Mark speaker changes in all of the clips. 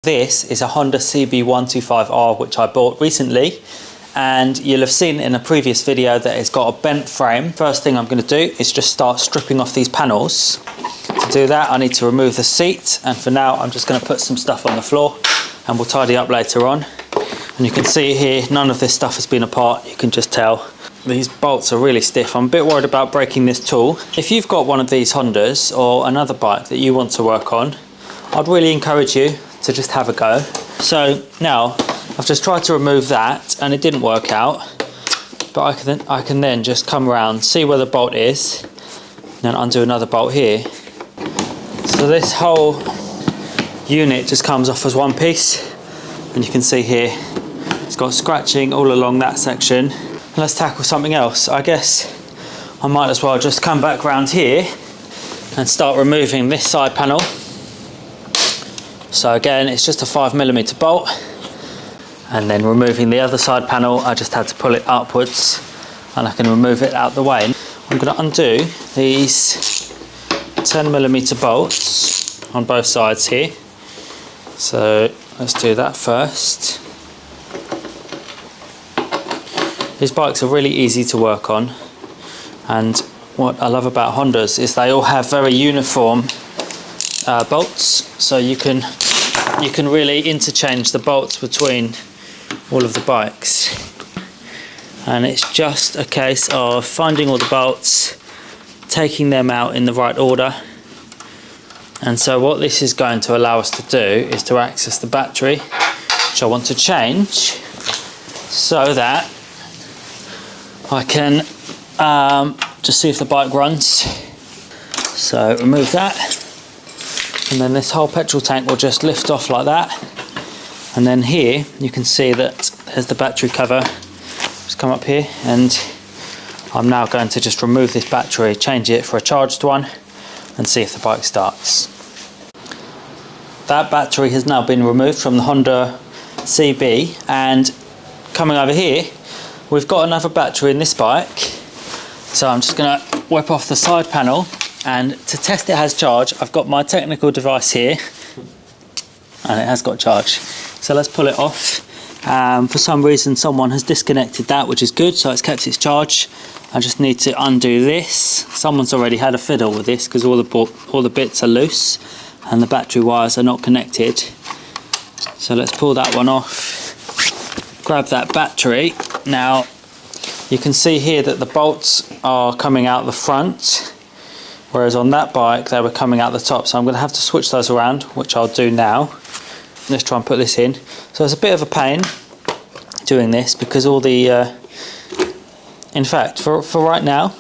Speaker 1: This is a Honda CB125R which I bought recently, and you'll have seen in a previous video that it's got a bent frame. First thing I'm going to do is just start stripping off these panels. To do that I need to remove the seat, and for now I'm just going to put some stuff on the floor and we'll tidy up later on. And you can see here none of this stuff has been apart, you can just tell. These bolts are really stiff. I'm a bit worried about breaking this tool. If you've got one of these Hondas or another bike that you want to work on, I'd really encourage you to just have a go. So now I've just tried to remove that and it didn't work out, but I can then just come around, see where the bolt is, and then undo another bolt here. So this whole unit just comes off as one piece, and you can see here it's got scratching all along that section. Let's tackle something else. I guess I might as well just come back round here and start removing this side panel. So again, it's just a 5mm bolt, and then removing the other side panel, I just had to pull it upwards and I can remove it out the way. I'm going to undo these 10mm bolts on both sides here. So let's do that first. These bikes are really easy to work on, and what I love about Hondas is they all have very uniform bolts, so you can really interchange the bolts between all of the bikes, and it's just a case of finding all the bolts, taking them out in the right order. And so what this is going to allow us to do is to access the battery, which I want to change so that I can just see if the bike runs. So remove that, and then this whole petrol tank will just lift off like that. And then here you can see that there's the battery cover. Just come up here, and I'm now going to just remove this battery, change it for a charged one, and see if the bike starts. That battery has now been removed from the Honda CB, and coming over here we've got another battery in this bike. So I'm just going to whip off the side panel, and to test it has charge, I've got my technical device here and it has got charge. So let's pull it off. For some reason someone has disconnected that, which is good, so it's kept its charge. I just need to undo this. Someone's already had a fiddle with this because all the bits are loose and the battery wires are not connected. So let's pull that one off, grab that battery. Now you can see here that the bolts are coming out the front, whereas on that bike they were coming out the top. So I'm going to have to switch those around, which I'll do now. Let's try and put this in. So it's a bit of a pain doing this because all the in fact for right now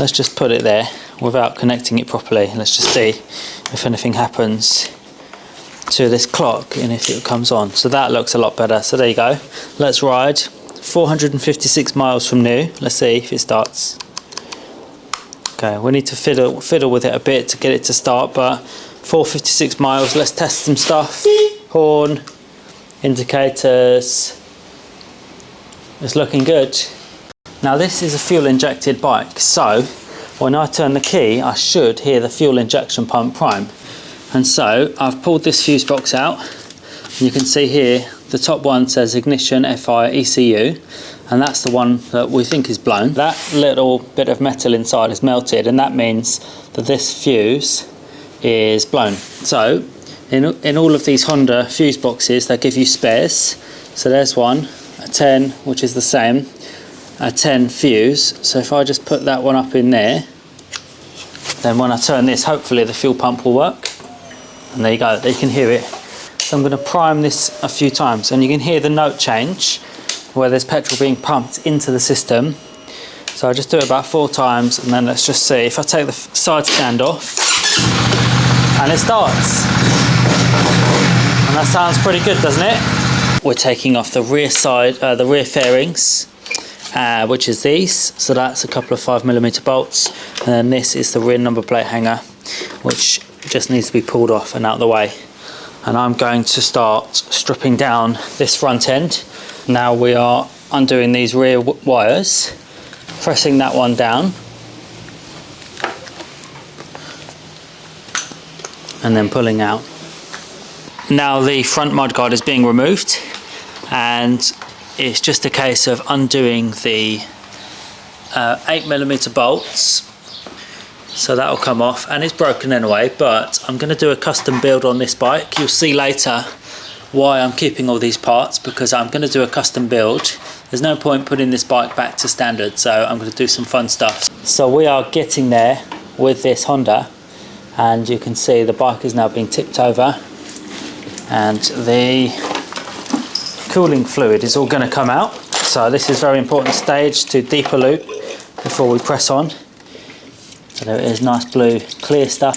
Speaker 1: let's just put it there without connecting it properly. Let's just see if anything happens to this clock and if it comes on. So that looks a lot better. So there you go. Let's ride 456 miles from new. Let's see if it starts. Okay, we need to fiddle with it a bit to get it to start, but 456 miles. Let's test some stuff. Horn, indicators. It's looking good. Now this is a fuel injected bike, so when I turn the key I should hear the fuel injection pump prime. And so I've pulled this fuse box out, and you can see here the top one says ignition FI ECU, and that's the one that we think is blown. That little bit of metal inside is melted, and that means that this fuse is blown. So in all of these Honda fuse boxes they give you spares. So there's one, a 10, which is the same, a 10 fuse. So if I just put that one up in there, then when I turn this, hopefully the fuel pump will work. And there you go, you can hear it. So I'm going to prime this a few times, and you can hear the note change where there's petrol being pumped into the system. So I just do it about 4 times, and then let's just see if I take the side stand off, and it starts. And that sounds pretty good, doesn't it? We're taking off the rear side, the rear fairings, which is these. So that's a couple of 5mm bolts, and then this is the rear number plate hanger, which just needs to be pulled off and out of the way. And I'm going to start stripping down this front end. Now we are undoing these rear wires, pressing that one down, and then pulling out. now the front mudguard is being removed, and it's just a case of undoing the 8mm bolts. So that'll come off, and it's broken anyway, but I'm going to do a custom build on this bike. You'll see later why I'm keeping all these parts, because I'm going to do a custom build. There's no point putting this bike back to standard, so I'm going to do some fun stuff. So we are getting there with this Honda, and you can see the bike is now being tipped over, and the cooling fluid is all going to come out. So this is a very important stage to depollute before we press on. So there it is, nice blue clear stuff.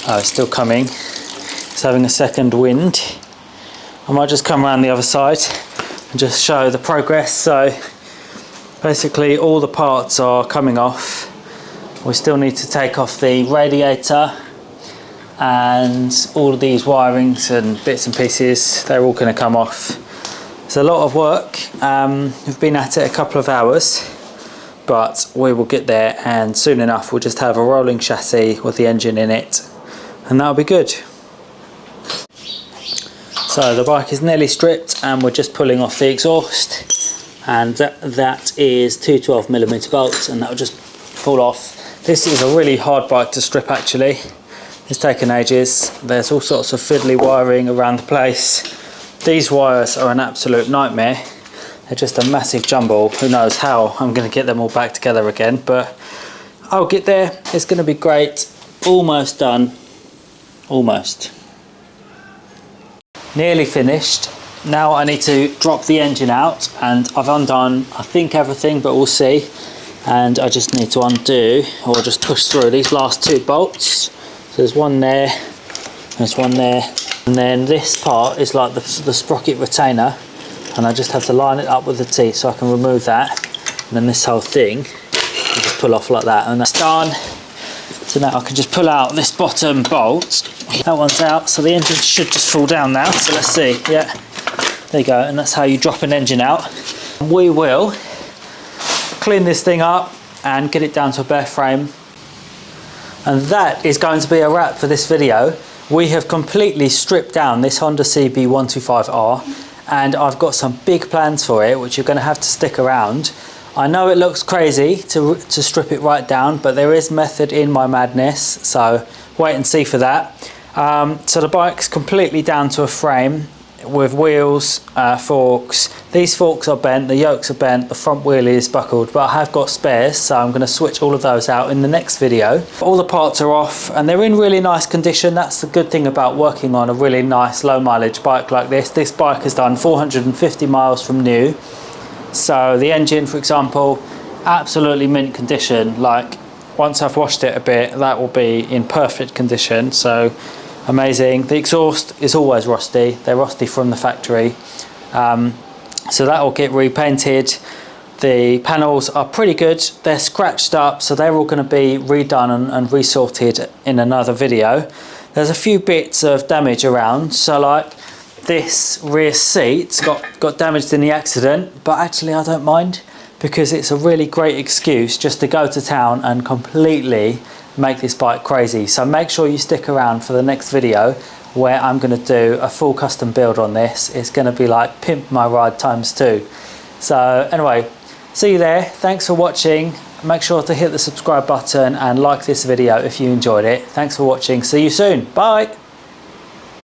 Speaker 1: Oh, it's still coming. It's having a second wind. I might just come around the other side and just show the progress. So basically all the parts are coming off. We still need to take off the radiator, and all of these wirings and bits and pieces, they're all going to come off. It's a lot of work. We've been at it a couple of hours, but we will get there, and soon enough we'll just have a rolling chassis with the engine in it, and that'll be good. So the bike is nearly stripped, and we're just pulling off the exhaust, and that is two 12mm bolts, and that'll just fall off. This is a really hard bike to strip actually. It's taken ages. There's all sorts of fiddly wiring around the place. These wires are an absolute nightmare. They're just a massive jumble. Who knows how I'm going to get them all back together again, but I'll get there. It's going to be great. Almost done. Almost. Nearly finished. Now I need to drop the engine out, and I've undone I think everything, but we'll see. And I just need to undo, or just push through these last two bolts. So there's one there, there's one there, and then this part is like the sprocket retainer, and I just have to line it up with the teeth so I can remove that, and then this whole thing I just pull off like that, and that's done. So now I can just pull out this bottom bolt. That one's out, so the engine should just fall down now. So let's see. Yeah, there you go, and that's how you drop an engine out. We will clean this thing up and get it down to a bare frame, and that is going to be a wrap for this video. We have completely stripped down this Honda CB125R, and I've got some big plans for it which you're going to have to stick around. I know it looks crazy to strip it right down, but there is method in my madness, so wait and see for that. So the bike's completely down to a frame with wheels, forks. These forks are bent, the yokes are bent, the front wheel is buckled, but I have got spares, so I'm going to switch all of those out in the next video. All the parts are off, and they're in really nice condition. That's the good thing about working on a really nice low mileage bike like this. This bike has done 450 miles from new. So the engine, for example, absolutely mint condition. Like, once I've washed it a bit, that will be in perfect condition. So amazing. The exhaust is always rusty. They're rusty from the factory. So that will get repainted. The panels are pretty good. They're scratched up, so they're all going to be redone and resorted in another video. There's a few bits of damage around. So like this rear seat got damaged in the accident, but actually I don't mind, because it's a really great excuse just to go to town and completely make this bike crazy. So make sure you stick around for the next video where I'm going to do a full custom build on this. It's going to be like pimp my ride ×2. So anyway, see you there. Thanks for watching. Make sure to hit the subscribe button and like this video if you enjoyed it. Thanks for watching. See you soon. Bye.